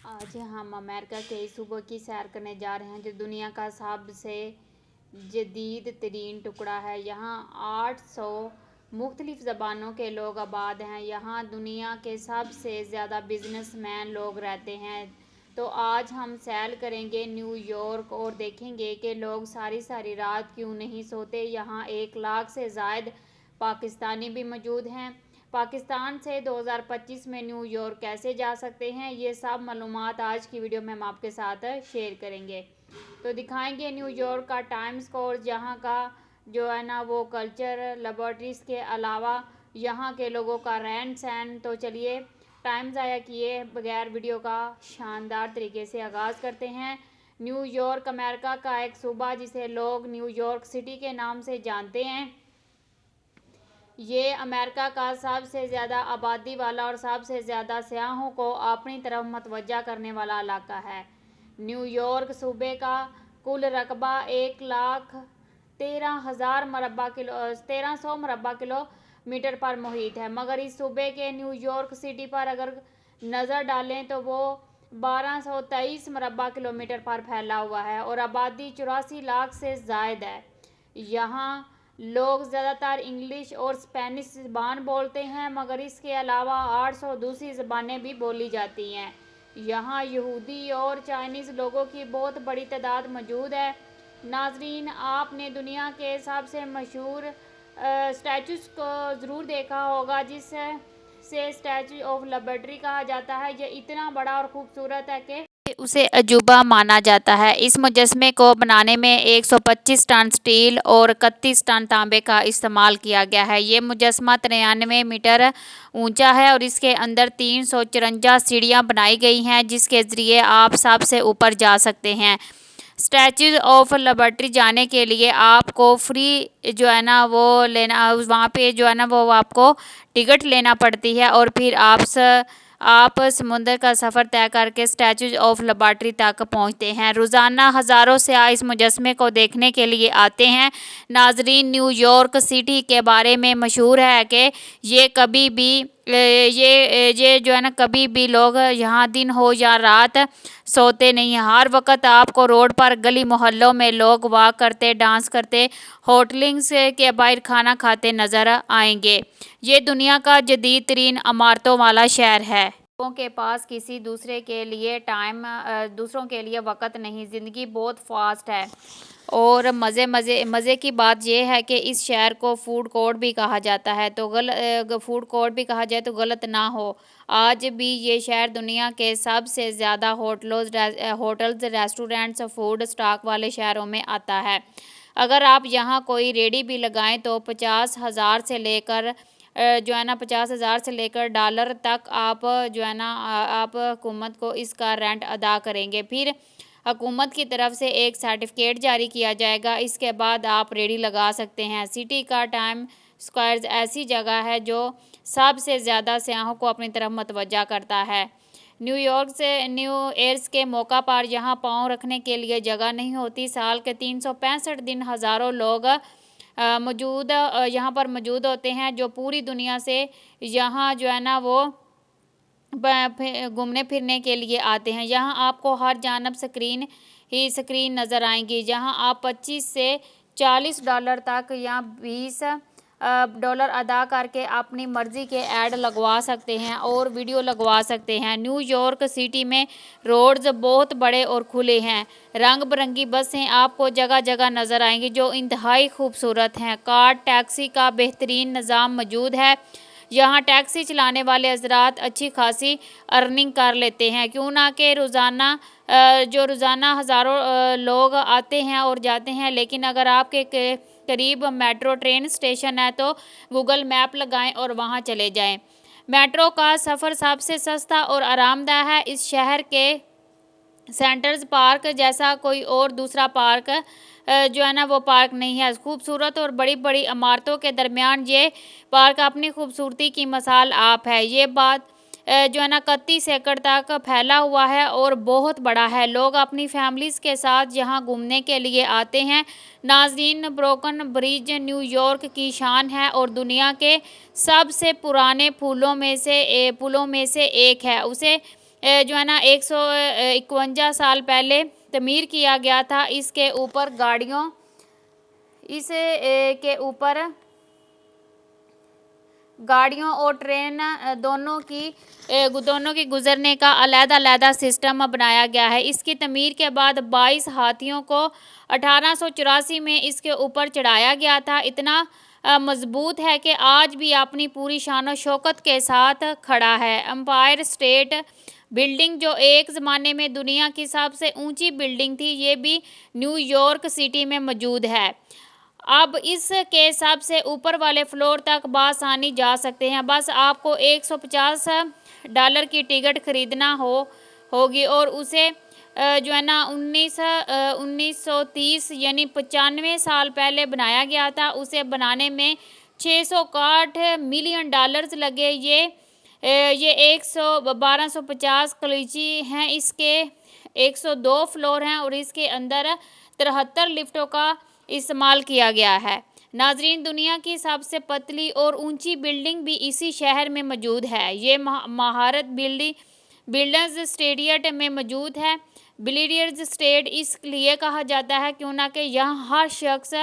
آج ہم امریکہ کے اس صوبے کی سیر کرنے جا رہے ہیں جو دنیا کا سب سے جدید ترین ٹکڑا ہے۔ یہاں 800 مختلف زبانوں کے لوگ آباد ہیں۔ یہاں دنیا کے سب سے زیادہ بزنس مین لوگ رہتے ہیں۔ تو آج ہم سیر کریں گے نیو یارک اور دیکھیں گے کہ لوگ ساری رات کیوں نہیں سوتے۔ یہاں 1 لاکھ سے زائد پاکستانی بھی موجود ہیں۔ پاکستان سے 2025 میں نیو یارک کیسے جا سکتے ہیں، یہ سب معلومات آج کی ویڈیو میں ہم آپ کے ساتھ شیئر کریں گے۔ تو دکھائیں گے نیو یارک کا ٹائم سکوئر، جہاں کا وہ کلچر، لیبارٹریز کے علاوہ یہاں کے لوگوں کا رہن سہن۔ تو چلیے ٹائم ضائع کیے بغیر ویڈیو کا شاندار طریقے سے آغاز کرتے ہیں۔ نیو یارک امریکہ کا ایک صوبہ جسے لوگ نیو یارک سٹی کے نام سے جانتے ہیں۔ یہ امریکہ کا سب سے زیادہ آبادی والا اور سب سے زیادہ سیاحوں کو اپنی طرف متوجہ کرنے والا علاقہ ہے۔ نیو یارک صوبے کا کل رقبہ 1,13,000 مربع کلومیٹر پر محیط ہے، مگر اس صوبے کے نیو یارک سٹی پر اگر نظر ڈالیں تو وہ 1,223 مربع کلومیٹر پر پھیلا ہوا ہے اور آبادی 84 لاکھ سے زائد ہے۔ یہاں لوگ زیادہ تر انگلش اور اسپینش زبان بولتے ہیں، مگر اس کے علاوہ 800 دوسری زبانیں بھی بولی جاتی ہیں۔ یہاں یہودی اور چائنیز لوگوں کی بہت بڑی تعداد موجود ہے۔ ناظرین، آپ نے دنیا کے سب سے مشہور اسٹیچوز کو ضرور دیکھا ہوگا جس سے اسٹیچو آف لبرٹی کہا جاتا ہے۔ یہ اتنا بڑا اور خوبصورت ہے کہ اسے عجوبہ مانا جاتا ہے۔ اس مجسمے کو بنانے میں 125 ٹن اسٹیل اور 31 ٹن تانبے کا استعمال کیا گیا ہے۔ یہ مجسمہ 93 میٹر اونچا ہے اور اس کے اندر 354 سیڑھیاں بنائی گئی ہیں جس کے ذریعے آپ سب سے اوپر جا سکتے ہیں۔ اسٹیچو آف لبرٹی جانے کے لیے آپ کو فری وہاں پہ آپ کو ٹکٹ لینا پڑتی ہے اور پھر آپ سمندر کا سفر طے کر کے اسٹیچو آف لبرٹی تک پہنچتے ہیں۔ روزانہ ہزاروں سیاح اس مجسمے کو دیکھنے کے لیے آتے ہیں۔ ناظرین، نیو یارک سٹی کے بارے میں مشہور ہے کہ یہ کبھی بھی لوگ یہاں دن ہو یا رات سوتے نہیں ہیں۔ ہر وقت آپ کو روڈ پر گلی محلوں میں لوگ واک کرتے، ڈانس کرتے، ہوٹلز کے باہر کھانا کھاتے نظر آئیں گے۔ یہ دنیا کا جدید ترین عمارتوں والا شہر ہے۔ لوگوں کے پاس کسی دوسروں کے لیے وقت نہیں، زندگی بہت فاسٹ ہے۔ اور مزے کی بات یہ ہے کہ اس شہر کو فوڈ کورٹ بھی کہا جاتا ہے، تو غلط نہ ہو۔ آج بھی یہ شہر دنیا کے سب سے زیادہ ہوٹلز، ریسٹورنٹس، فوڈ اسٹاک والے شہروں میں آتا ہے۔ اگر آپ یہاں کوئی ریڑھی بھی لگائیں تو $50,000 سے لے کر $1,000 تک آپ حکومت کو اس کا رینٹ ادا کریں گے۔ پھر حکومت کی طرف سے ایک سرٹیفکیٹ جاری کیا جائے گا، اس کے بعد آپ ریڑھی لگا سکتے ہیں۔ سٹی کا ٹائم سکوئر ایسی جگہ ہے جو سب سے زیادہ سیاحوں کو اپنی طرف متوجہ کرتا ہے۔ نیو ایئرز کے موقع پر یہاں پاؤں رکھنے کے لیے جگہ نہیں ہوتی۔ سال کے 365 دن ہزاروں لوگ یہاں پر موجود ہوتے ہیں جو پوری دنیا سے یہاں گھومنے پھرنے کے لیے آتے ہیں۔ یہاں آپ کو ہر جانب سکرین نظر آئیں گی جہاں آپ $25 سے $40 تک یا $20 ادا کر کے اپنی مرضی کے ایڈ لگوا سکتے ہیں اور ویڈیو لگوا سکتے ہیں۔ نیو یارک سٹی میں روڈز بہت بڑے اور کھلے ہیں۔ رنگ برنگی بسیں آپ کو جگہ جگہ نظر آئیں گی جو انتہائی خوبصورت ہیں۔ کار ٹیکسی کا بہترین نظام موجود ہے۔ یہاں ٹیکسی چلانے والے حضرات اچھی خاصی ارننگ کر لیتے ہیں، کیوں نہ کہ روزانہ ہزاروں لوگ آتے ہیں اور جاتے ہیں۔ لیکن اگر آپ کے قریب میٹرو ٹرین اسٹیشن ہے تو گوگل میپ لگائیں اور وہاں چلے جائیں۔ میٹرو کا سفر سب سے سستا اور آرام دہ ہے۔ اس شہر کے سینٹرل پارک جیسا کوئی اور دوسرا پارک پارک نہیں ہے۔ خوبصورت اور بڑی بڑی عمارتوں کے درمیان یہ پارک اپنی خوبصورتی کی مثال آپ ہے۔ یہ 31 ایکڑ تک پھیلا ہوا ہے اور بہت بڑا ہے۔ لوگ اپنی فیملیز کے ساتھ یہاں گھومنے کے لیے آتے ہیں۔ ناظرین، بروکن برج نیو یارک کی شان ہے اور دنیا کے سب سے پرانے پلوں میں سے ایک ہے۔ اسے जो है ना 151 साल पहले तमीर किया गया था। इसके ऊपर गाड़ियों के ऊपर गाड़ियों और ट्रेन दोनों की गुजरने का अलग-अलग सिस्टम बनाया गया है। इसकी तमीर के बाद 22 हाथियों को 1884 में इसके ऊपर चढ़ाया गया था। इतना मजबूत है कि आज भी अपनी पूरी शान और शौकत के साथ खड़ा है। एम्पायर स्टेट बिल्डिंग जो एक ज़माने में दुनिया की सबसे ऊंची बिल्डिंग थी, ये भी न्यूयॉर्क सिटी में मौजूद है। अब इसके सबसे ऊपर वाले फ्लोर तक बआसानी जा सकते हैं। बस आपको $150 की टिकट खरीदना होगी और उसे जो है ना 1930 यानी 95 साल पहले बनाया गया था। उसे बनाने में $661 मिलियन लगे। ये 1250 कलीची हैं। इसके 102 फ्लोर हैं और इसके अंदर 73 लिफ्टों का इस्तेमाल किया गया है। नाजरीन, दुनिया की सबसे पतली और ऊंची बिल्डिंग भी इसी शहर में मौजूद है। ये महारत बिल्डर्स स्टेट में मौजूद है। बिल्डर्स स्टेट इसलिए कहा जाता है क्योंकि यहाँ हर शख्स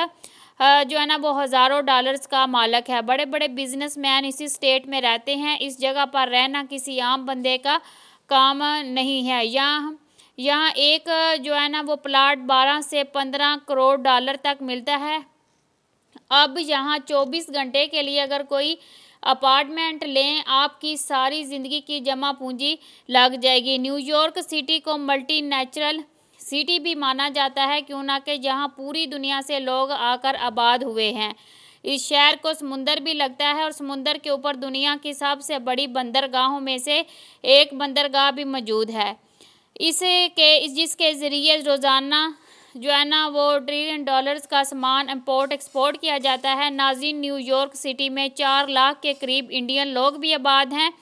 जो है ना वो हज़ारों डॉलर्स का मालिक है। बड़े बड़े बिजनेसमैन इसी स्टेट में रहते हैं। इस जगह पर रहना किसी आम बंदे का काम नहीं है। यहाँ एक जो है ना वो प्लाट 12 से 15 करोड़ डॉलर तक मिलता है। अब यहाँ 24 घंटे के लिए अगर कोई अपार्टमेंट लें, आपकी सारी ज़िंदगी की जमा पूंजी लग जाएगी। न्यूयॉर्क सिटी को मल्टी नेचुरल सिटी भी माना जाता है क्योंकि यहाँ पूरी दुनिया से लोग आकर आबाद हुए हैं। इस शहर को समुंदर भी लगता है और समुंदर के ऊपर दुनिया की सबसे बड़ी बंदरगाहों में से एक बंदरगाह भी मौजूद है। जिसके ज़रिए रोज़ाना जो है ना वो $1 ट्रिलियन का सामान इंपोर्ट एक्सपोर्ट किया जाता है। नाज़रीन, न्यूयॉर्क सिटी में 4 लाख के करीब इंडियन लोग भी आबाद हैं।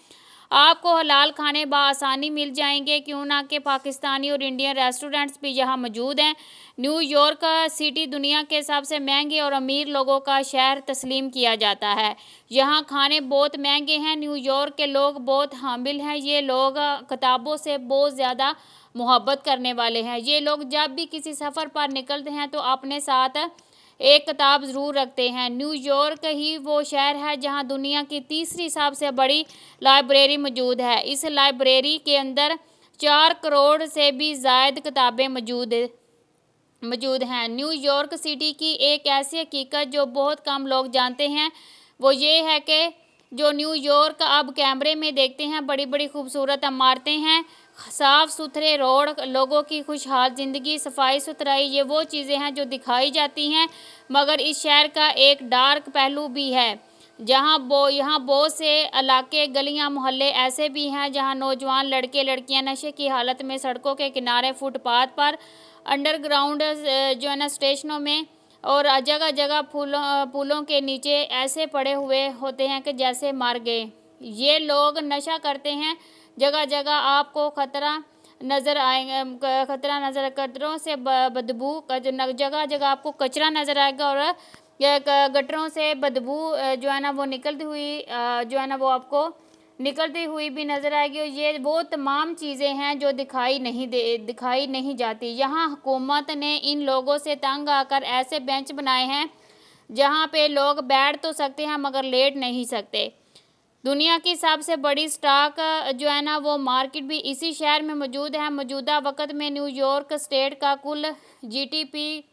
आपको हलाल खाने बआसानी मिल जाएंगे क्योंकि पाकिस्तानी और इंडियन रेस्टोरेंट्स भी यहाँ मौजूद हैं। न्यूयॉर्क सिटी दुनिया के सबसे महंगे और अमीर लोगों का शहर तस्लीम किया जाता है। यहाँ खाने बहुत महंगे हैं। न्यूयॉर्क के लोग बहुत हामिल हैं। ये लोग किताबों से बहुत ज़्यादा मोहब्बत करने वाले हैं। ये लोग जब भी किसी सफ़र पर निकलते हैं तो अपने साथ एक किताब ज़रूर रखते हैं। न्यूयॉर्क ही वो शहर है जहां दुनिया की तीसरी सबसे बड़ी लाइब्रेरी मौजूद है। इस लाइब्रेरी के अंदर 4 करोड़ से भी ज़ायद किताबें मौजूद हैं। न्यूयॉर्क सिटी की एक ऐसी हकीकत जो बहुत कम लोग जानते हैं वो ये है कि जो न्यूयॉर्क अब कैमरे में देखते हैं, बड़ी बड़ी खूबसूरत इमारतें हैं, साफ़ सुथरे रोड, लोगों की खुशहाल ज़िंदगी, सफाई सुथराई, ये वो चीज़ें हैं जो दिखाई जाती हैं। मगर इस शहर का एक डार्क पहलू भी है। यहाँ बहुत से इलाके, गलियाँ, मोहल्ले ऐसे भी हैं जहाँ नौजवान लड़के लड़कियाँ नशे की हालत में सड़कों के किनारे, फुटपाथ पर, अंडरग्राउंड जो है ना स्टेशनों में और जगह जगह पुलों के नीचे ऐसे पड़े हुए होते हैं कि जैसे मर गए। ये लोग नशा करते हैं। जगह जगह आपको खतरों से बदबू, जगह जगह आपको कचरा नज़र आएगा और गटरों से बदबू जो है ना वो निकलती हुई भी नज़र आएगी। और ये वो तमाम चीज़ें हैं जो दिखाई नहीं जाती। यहाँ हुकूमत ने इन लोगों से तंग आकर ऐसे बेंच बनाए हैं जहाँ पे लोग बैठ तो सकते हैं मगर लेट नहीं सकते। दुनिया की सबसे बड़ी स्टॉक जो है ना वो मार्केट भी इसी शहर में मौजूद है। मौजूदा वक़्त में न्यूयॉर्क स्टेट का कुल GDP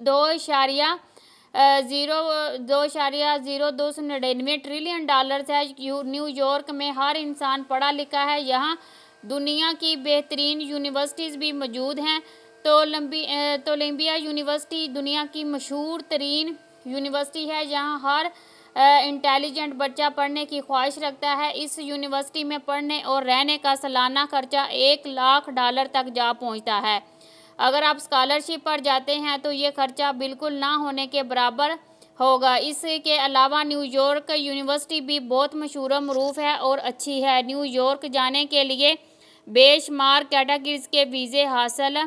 2.0299 ट्रिलियन डॉलर है। न्यूयॉर्क में हर इंसान पढ़ा लिखा है। यहाँ दुनिया की बेहतरीन यूनिवर्सिटीज़ भी मौजूद हैं। कोलंबिया यूनिवर्सिटी दुनिया की मशहूर तरीन यूनिवर्सिटी है। यहाँ हर इंटेलिजेंट बच्चा पढ़ने की ख्वाहिश रखता है। इस यूनिवर्सिटी में पढ़ने और रहने का सालाना खर्चा $1 लाख तक जा पहुंचता है। अगर आप स्कॉलरशिप पर जाते हैं तो ये खर्चा बिल्कुल ना होने के बराबर होगा। इसके अलावा न्यूयॉर्क यूनिवर्सिटी भी बहुत मशहूर व मरूफ है और अच्छी है। न्यूयॉर्क जाने के लिए बेशुमार कैटेगरीज के वीज़े हासिल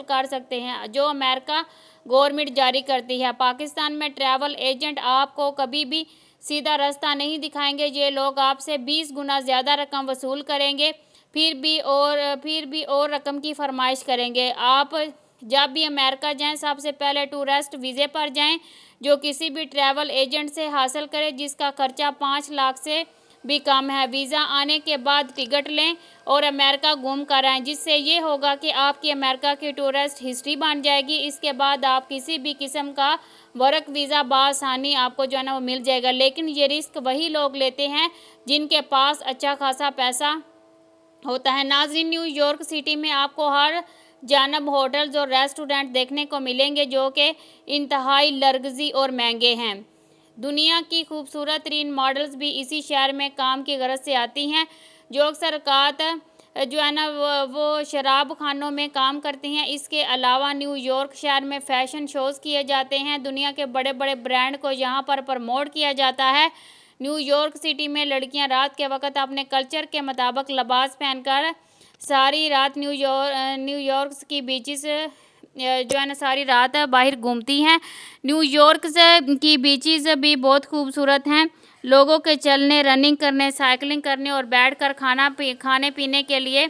कर सकते हैं जो अमेरिका गवर्नमेंट जारी करती है। पाकिस्तान में ट्रैवल एजेंट आपको कभी भी सीधा रास्ता नहीं दिखाएंगे। ये लोग आपसे 20 गुना ज़्यादा रकम वसूल करेंगे, फिर भी और रकम की फरमाइश करेंगे। आप जब भी अमेरिका जाएं, सबसे पहले टूरिस्ट वीज़े पर जाएं, जो किसी भी ट्रैवल एजेंट से हासिल करें, जिसका खर्चा 5 लाख से भी कम है। वीज़ा आने के बाद टिकट लें और अमेरिका घूम कर आएँ, जिससे ये होगा कि आपकी अमेरिका की टूरिस्ट हिस्ट्री बन जाएगी। इसके बाद आप किसी भी किस्म का वर्क वीज़ा बआसानी आपको जो है ना वो मिल जाएगा। लेकिन ये रिस्क वही लोग लेते हैं जिनके पास अच्छा खासा पैसा होता है। नाज़रीन, न्यूयॉर्क सिटी में आपको हर जानब होटल्स और रेस्टोरेंट देखने को मिलेंगे जो कि इंतहाई लग्जरी और महंगे हैं। दुनिया की खूबसूरत तरीन मॉडल्स भी इसी शहर में काम की गरज से आती हैं। जो अक्सर जो है ना वो शराब खानों में काम करती हैं। इसके अलावा न्यूयॉर्क शहर में फ़ैशन शोज़ किए जाते हैं। दुनिया के बड़े बड़े ब्रांड को यहाँ पर प्रमोट किया जाता है। न्यूयॉर्क सिटी में लड़कियाँ रात के वक्त अपने कल्चर के मुताबिक लिबास पहनकर सारी रात न्यूयॉर्क की बीचेस जो है ना सारी रात बाहर घूमती हैं। न्यूयॉर्क की बीचेस भी बहुत खूबसूरत हैं। लोगों के चलने, रनिंग करने, साइकिलिंग करने और बैठकर खाने पीने के लिए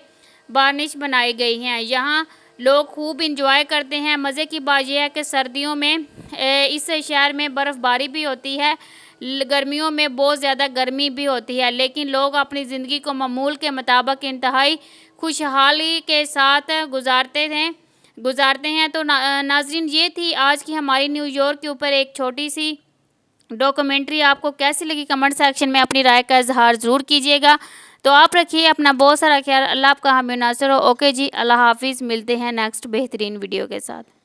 बारनिश बनाई गई हैं। यहाँ लोग खूब इंजॉय करते हैं। मज़े की बात यह है कि सर्दियों में इस शहर में बर्फ़बारी भी होती है, गर्मियों में बहुत ज़्यादा गर्मी भी होती है, लेकिन लोग अपनी ज़िंदगी को मामूल के मुताबिक इंतहाई खुशहाली के साथ गुजारते हैं। तो नाज़रीन, ये थी आज की हमारी न्यूयॉर्क के ऊपर एक छोटी सी डॉक्यूमेंट्री। आपको कैसी लगी कमेंट सेक्शन में अपनी राय का इजहार ज़रूर कीजिएगा। तो आप रखिए अपना बहुत सारा ख्याल। अल्लाह आपका हामी नासिर हो। ओके जी, अल्लाह हाफिज़। मिलते हैं नेक्स्ट बेहतरीन वीडियो के साथ।